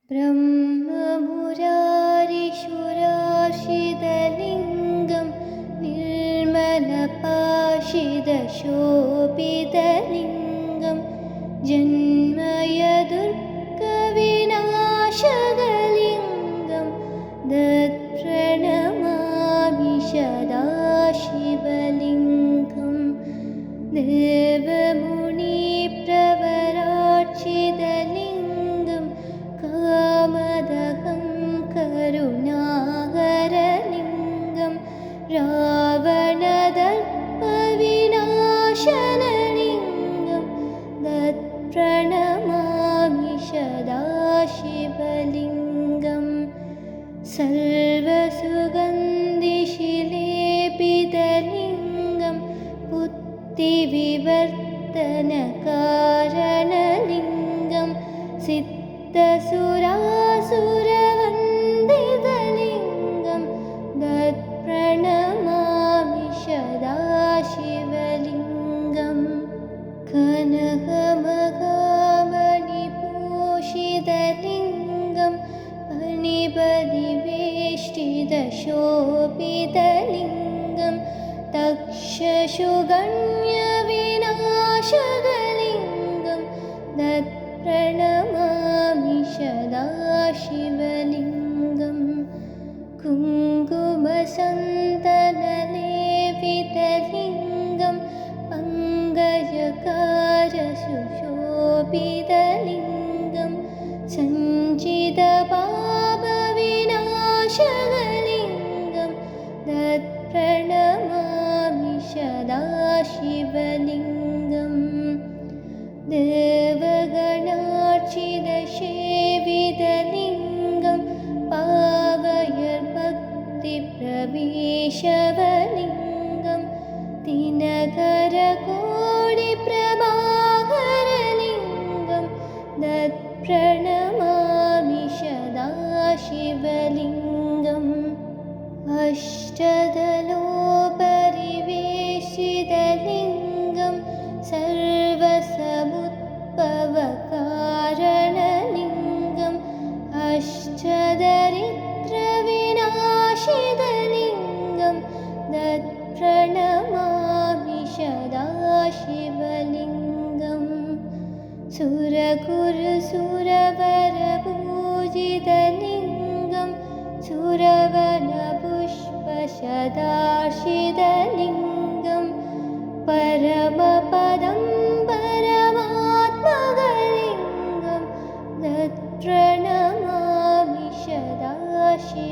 ब्रह्ममुरारिसुरार्चितलिङ्गं निर्मलपाशितशोभितलिङ्गं जन्मयदुर्गविनाशकलिङ्गं दत्प्रणमामि सदाशिवलिङ्गं देवमुनिप्रवरार्चितलिङ्गं कामदहं करुणाकरलिङ्गं रावणदर्पविनाशनलिङ्गं तत्प्रणमामि सदाशिवलिङ्गं सर्वसुगन्धिशिलेपितलिङ्गं बुद्धिविवर्तनकारणलिङ्गं सिद्धसुरासुरवन्दितलिङ्गं तत्प्रणमामि सदाशिवलिङ्गं कनकमहामणिभूषितलिङ्गं फणिपरिवेष्टितशोभितलिङ्गं तक्षशुगण्यविनाशकलिङ्गं तत्प्रणमामि सदाशिवलिङ्गं कुङ्कुमसन्तनलेपितलिङ्गं पङ्कजकारसुशोभितलिङ्गं सञ्चितपापविनाशकलिङ्गं तत्प्रणमामि सदाशिवलिङ्गं देवगणार्चितसेवितलिङ्गं पावयर्भक्तिप्रवेशवलिङ्गं दिनकरकोटिप्रभाकरलिङ्गं तत्प्रणमामि सदाशिवलिङ्गम् अष्टदलोपरिवेशितलिङ्गं सर्वसमुद्भवकारणलिङ्गम् अष्टदरिद्रविनाशितलिङ्गं तत्प्रणमामि सदाशिवलिङ्गं सुरगुरुसुरवरपूजितलिङ्गं सुरवनपुष्पशतार्चितलिङ्गं परमपदं परमात्मकलिङ्गं तत्प्रणमामि सदाशिवलिङ्गम्